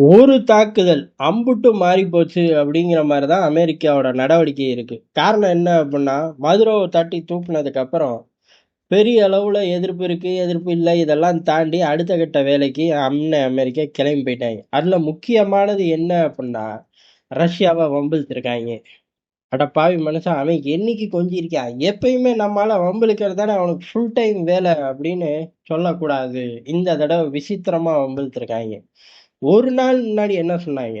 ஒரு தாக்குதல் அம்புட்டு மாறி போச்சு அப்படிங்கிற மாதிரி தான் அமெரிக்காவோட நடவடிக்கை இருக்கு. காரணம் என்ன அப்படின்னா, மதுரோவ தட்டி தூக்குனதுக்கு அப்புறம் பெரிய அளவுல எதிர்ப்பு இருக்கு, எதிர்ப்பு இல்ல. இதெல்லாம் தாண்டி அடுத்த கட்ட வேலைக்கு அமெரிக்கா கிளம்பி போயிட்டாங்க. அதுல முக்கியமானது என்ன அப்படின்னா, ரஷ்யாவ வம்பிழுத்துருக்காங்க. அட பாவி மனுஷன், அவன் என்னைக்கு கொஞ்சிருக்கான்? எப்பயுமே நம்மால வம்பிழுக்கிறது தானே அவனுக்கு ஃபுல் டைம் வேலை அப்படின்னு சொல்லக்கூடாது. இந்த தடவை விசித்திரமா வம்பிழுத்துருக்காங்க. ஒரு நாள் முன்னாடி என்ன சொன்னாங்க?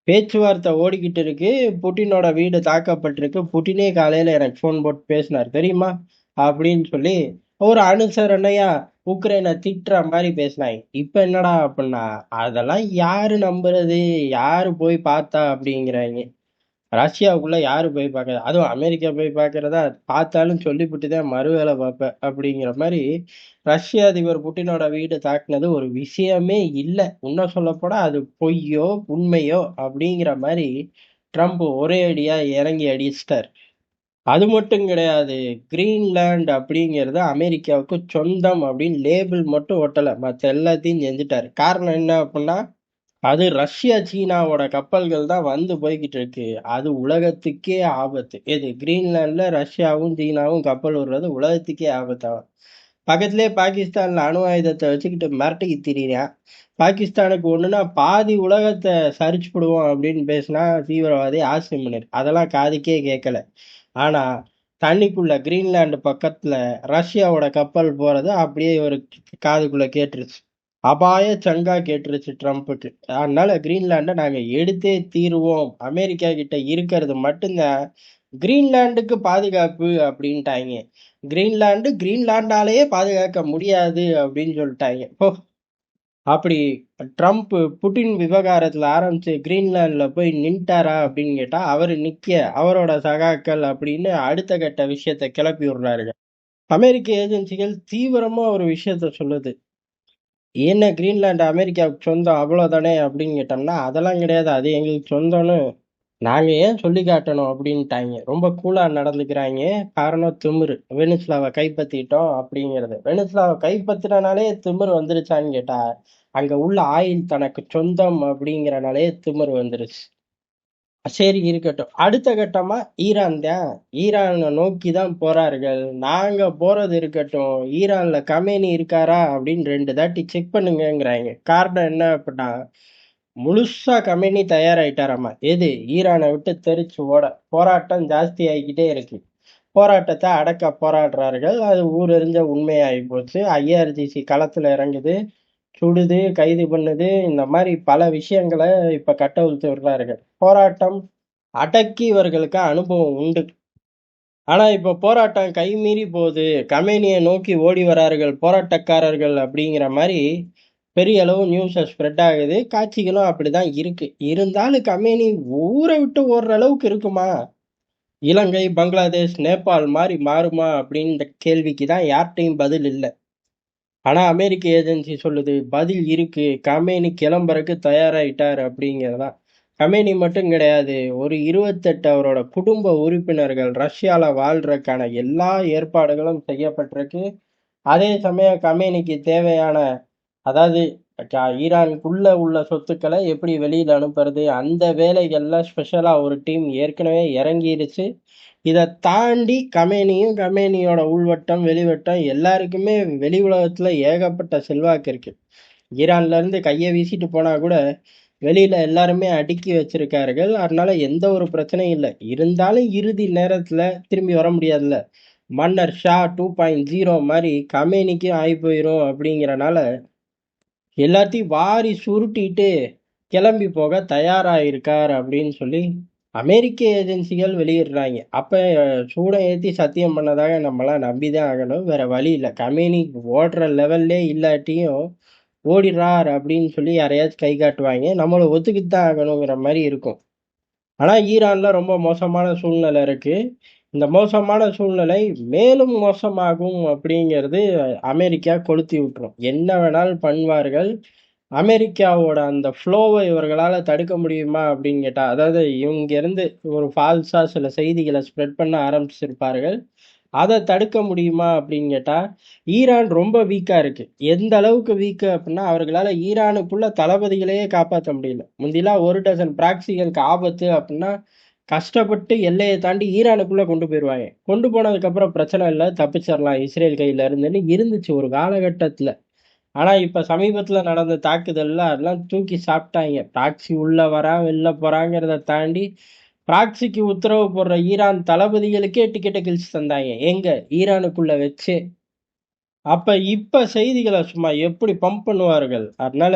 பேச்சுவார்த்தை ஓடிக்கிட்டு இருக்கு. புட்டினோட வீடு தாக்கப்பட்டிருக்கு. புட்டினே காலையில எனக்கு ஃபோன் போட்டு பேசினார் தெரியுமா? அப்படின்னு சொல்லி ஒரு அனுசரணையா உக்ரைனை திட்டுற மாதிரி பேசினாங்க. இப்ப என்னடா அப்படின்னா, அதெல்லாம் யாரு நம்புறது? யாரு போய் பார்த்தா அப்படிங்கிறாங்க. ரஷ்யாவுக்குள்ள யாரு போய் பார்க்கறது? அதுவும் அமெரிக்கா போய் பார்க்கிறதா? பார்த்தாலும் சொல்லிப்புட்டு தான் மறுவேலை பார்ப்பேன் அப்படிங்கிற மாதிரி ரஷ்ய அதிபர் புட்டினோட வீடு தாக்குனது ஒரு விஷயமே இல்ல. இன்னும் சொல்லப்போனா அது பொய்யோ, உண்மையோ அப்படிங்கிற மாதிரி ட்ரம்ப் ஒரே அடியா இறங்கி அடிச்சிட்டார். அது மட்டும் கிடையாது. கிரீன்லாந்து அப்படிங்கிறது அமெரிக்காவுக்கு சொந்தம் அப்படின்னு லேபிள் மட்டும் ஒட்டல. மத்த எல்லாத்தையும் செஞ்சுட்டாரு. காரணம் என்ன அப்படின்னா, அது ரஷ்யா, சீனாவோட கப்பல்கள் தான் வந்து போய்க்கிட்டு இருக்கு. அது உலகத்துக்கே ஆபத்து. எது கிரீன்லாந்துல ரஷ்யாவும், சீனாவும் கப்பல் விடுறது உலகத்துக்கே ஆபத்தாகும். பக்கத்திலேயே பாகிஸ்தான்ல அணு ஆயுதத்தை வச்சுக்கிட்டு மிரட்டிக்கிட்டு திரியிறான். பாகிஸ்தானுக்கு ஒண்ணுன்னா பாதி உலகத்தை சரிச்சுப்புடுவோம் அப்படின்னு பேசினா தீவிரவாதி ஆசிம் முனிர். அதெல்லாம் காதுக்கே கேட்கல. ஆனா தண்ணிக்குள்ள கிரீன்லாந்து பக்கத்துல ரஷ்யாவோட கப்பல் போறது அப்படியே ஒரு காதுக்குள்ள கேட்டுருச்சு. அபாய சங்கா கேட்டுருச்சு ட்ரம்ப்புக்கு. அதனால கிரீன்லாண்டை நாங்க எடுத்தே தீருவோம். அமெரிக்கா கிட்ட இருக்கிறது மட்டும்தான் கிரீன்லாந்துக்கு பாதுகாப்பு அப்படின்ட்டாங்க. கிரீன்லாந்து கிரீன்லாண்டாலேயே பாதுகாக்க முடியாது அப்படின்னு சொல்லிட்டாங்க. ஓ, அப்படி ட்ரம்ப் புட்டின் விவகாரத்துல ஆரம்பிச்சு கிரீன்லாந்துல போய் நின்ட்டாரா அப்படின்னு கேட்டா அவரு நிக்க அவரோட சகாக்கள் அப்படின்னு அடுத்த கட்ட விஷயத்தை கிளப்பி விடுறாருங்க. அமெரிக்க ஏஜென்சிகள் தீவிரமா ஒரு விஷயத்த சொல்லுது. என்ன கிரீன்லாந்து அமெரிக்காவுக்கு சொந்தம் அவ்வளவுதானே அப்படின்னு கேட்டோம்னா அதெல்லாம் கிடையாது, அது எங்களுக்கு சொந்தம்னு நாங்க ஏன் சொல்லி காட்டணும் அப்படின்ட்டாங்க. ரொம்ப கூலா நடந்துக்கிறாங்க. காரணம் திமிரு. வெனிசுலாவை கைப்பற்றிட்டோம் அப்படிங்கிறது. வெனிசுலாவை கைப்பற்றினாலே திமிரு வந்துருச்சான்னு கேட்டா அங்க உள்ள ஆயில் தனக்கு சொந்தம் அப்படிங்கிறனாலே திமிரு வந்துருச்சு. சரி இருக்கட்டும். அடுத்த கட்டமா ஈரான் தான். ஈரானை நோக்கி தான் போறார்கள். நாங்க போறது இருக்கட்டும். ஈரான்ல கமேனி இருக்காரா அப்படின்னு 2 தாட்டி செக் பண்ணுங்கங்கிறாங்க. காரணம் என்ன அப்படின்னா, முழுசா கமேனி தயாராயிட்டாராமா. எது? ஈரானை விட்டு தெரிச்சு ஓட. போராட்டம் ஜாஸ்தி ஆகிக்கிட்டே இருக்கு. போராட்டத்தை அடக்க போராடுறார்கள். அது ஊரறிஞ்ச உண்மையாகி போச்சு. ஐஆர்ஜிசி களத்துல இறங்குது, சுடுது, கைது பண்ணுது. இந்த மாதிரி பல விஷயங்களை இப்ப கட்டவிழ்த்து விடுறார்கள். போராட்டம் அடக்கி இவர்களுக்கு அனுபவம் உண்டு. ஆனா இப்ப போராட்டம் கைமீறி போகுது. கமேனியை நோக்கி ஓடி வரார்கள் போராட்டக்காரர்கள் அப்படிங்கிற மாதிரி பெரிய அளவு நியூஸ் ஸ்ப்ரெட் ஆகுது. காட்சிகளும் அப்படிதான் இருக்கு. இருந்தாலும் கமேனி ஊரை விட்டு ஓடுற அளவுக்கு இருக்குமா? இலங்கை, பங்களாதேஷ், நேபாள் மாதிரி மாறுமா அப்படின்ற கேள்விக்கு தான் யார்கிட்டையும் பதில் இல்லை. ஆனா அமெரிக்க ஏஜென்சி சொல்லுது பதில் இருக்கு. கமேனி கிளம்புறதுக்கு தயாராயிட்டார் அப்படிங்கிறதா. கமேனி மட்டும் கிடையாது, ஒரு 28 அவரோட குடும்ப உறுப்பினர்கள் ரஷ்யால வாழ்றதுக்கான எல்லா ஏற்பாடுகளும் செய்யப்பட்டிருக்கு. அதே சமயம் கமேனிக்கு தேவையான, அதாவது ஈரானுக்குள்ள உள்ள சொத்துக்களை எப்படி வெளியில அனுப்புறது, அந்த வேலைகள்ல ஸ்பெஷலா ஒரு டீம் ஏற்கனவே இறங்கிருச்சு. இதை தாண்டி கமேனியும் கமேனியோட உள்வட்டம் வெளிவட்டம் எல்லாருக்குமே வெளி உலகத்துல ஏகப்பட்ட செல்வாக்கு இருக்கு. ஈரான்ல இருந்து கையை வீசிட்டு போனா கூட வெளியில எல்லாருமே அடுக்கி வச்சிருக்கார்கள். அதனால எந்த ஒரு பிரச்சனையும் இல்லை. இருந்தாலும் இறுதி நேரத்துல திரும்பி வர முடியாதுல்ல. மன்னர் ஷா 2.0 மாதிரி கமேனிக்கும் ஆகி போயிரும் அப்படிங்கிறனால எல்லாத்தையும் வாரி சுருட்டிட்டு கிளம்பி போக தயாராயிருக்கார் அப்படின்னு சொல்லி அமெரிக்க ஏஜென்சிகள் வெளியிடுறாங்க. அப்ப சூடை ஏத்தி சத்தியம் பண்ணதாக நம்மளாம் நம்பிதான் ஆகணும். வேற வழி இல்லை. கமேனி ஓடுற லெவல்லே இல்லாட்டியும் ஓடிடுறார் அப்படின்னு சொல்லி யாரையாச்சும் கை காட்டுவாங்க. நம்மளை ஒத்துக்கிட்டு தான் ஆகணுங்கிற மாதிரி இருக்கும். ஆனா ஈரான்ல ரொம்ப மோசமான சூழ்நிலை இருக்கு. இந்த மோசமான சூழ்நிலை மேலும் மோசமாகும் அப்படிங்கிறது அமெரிக்கா கொளுத்தி விட்டுரும். என்ன வேணாலும் பண்ணுவார்கள். அமெரிக்காவோட அந்த ஃப்ளோவை இவர்களால தடுக்க முடியுமா அப்படின்னு கேட்டா, அதாவது இவங்க இருந்து ஒரு ஃபால்ஸா சில செய்திகளை ஸ்ப்ரெட் பண்ண ஆரம்பிச்சிருப்பார்கள். அதை தடுக்க முடியுமா அப்படின்னு கேட்டா, ஈரான் ரொம்ப வீக்கா இருக்கு. எந்த அளவுக்கு வீக்கு அப்படின்னா, அவர்களால ஈரானுக்குள்ள தளபதிகளையே காப்பாற்ற முடியல. முந்திலாம் 1 டசன் ப்ராக்ஸிகளுக்கு ஆபத்து அப்படின்னா, கஷ்டப்பட்டு எல்லையை தாண்டி ஈரானுக்குள்ள கொண்டு போயிருவாங்க. கொண்டு போனதுக்கப்புறம் பிரச்சனை இல்ல, தப்பிச்சிடலாம் இஸ்ரேல் கையில இருந்துன்னு இருந்துச்சு ஒரு காலகட்டத்துல. ஆனா இப்ப சமீபத்துல நடந்த தாக்குதல்ல அதெல்லாம் தூக்கி சாப்பிட்டாங்க. ப்ராக்ஸி உள்ள வரான், வெளில போறாங்கிறத தாண்டி, ப்ராக்ஸிக்கு உத்தரவு போடுற ஈரான் தளபதிகளுக்கே டிக்கெட்ட கிழிச்சு தந்தாங்க. எங்க? ஈரானுக்குள்ள வச்சே. அப்ப இப்ப செய்திகள சும்மா எப்படி பம்ப் பண்ணுவார்கள். அதனால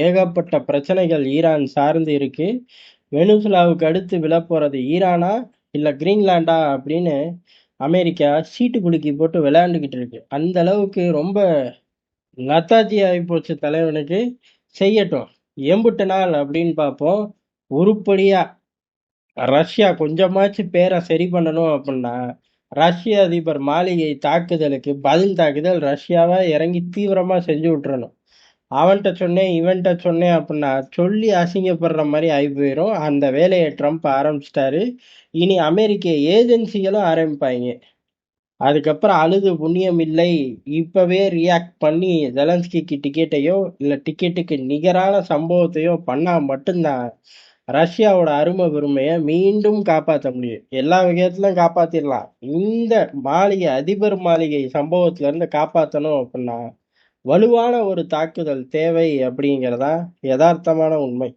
ஏகப்பட்ட பிரச்சனைகள் ஈரான் சார்ந்து இருக்கு. வெனிசுலாவுக்கு அடுத்து விழப்போறது ஈரானா? இல்ல கிரீன்லாண்டா? அப்படின்னு அமெரிக்கா சீட்டு குலுக்கி போட்டு விளையாண்டுகிட்டு இருக்கு. அந்த அளவுக்கு ரொம்ப நத்தாஜி ஆயிப்போச்சு தலைவனுக்கு. செய்யட்டும். எம்புட்டு நாள் அப்படின்னு பார்ப்போம். உருப்படியா ரஷ்யா கொஞ்சமாச்சும் பேரை சரி பண்ணணும் அப்படின்னா, ரஷ்ய அதிபர் மாளிகை தாக்குதலுக்கு பதில் தாக்குதல் ரஷ்யாவா இறங்கி தீவிரமா செஞ்சு விட்டுறணும். அவன்கிட்ட சொன்னேன், இவன்கிட்ட சொன்னேன் அப்படின்னா சொல்லி அசிங்கப்படுற மாதிரி ஆகி போயிடும். அந்த வேலையை ட்ரம்ப் ஆரம்பிச்சிட்டாரு. இனி அமெரிக்க ஏஜென்சிகளும் ஆரம்பிப்பாங்க. அதுக்கப்புறம் அழுது புண்ணியம் இல்லை. இப்பவே ரியாக்ட் பண்ணி ஜெலன்ஸ்கிக்கு டிக்கெட்டையோ இல்ல டிக்கெட்டுக்கு நிகரான சம்பவத்தையோ பண்ணா மட்டும்தான் ரஷ்யாவோட அருமை பெருமையை மீண்டும் காப்பாற்ற முடியும். எல்லா வகையத்திலும் காப்பாத்திடலாம். இந்த மாளிகை அதிபர் மாளிகை சம்பவத்துல இருந்து காப்பாற்றணும் அப்படின்னா வலுவான ஒரு தாக்குதல் தேவை அப்படிங்கிறதா யதார்த்தமான உண்மை.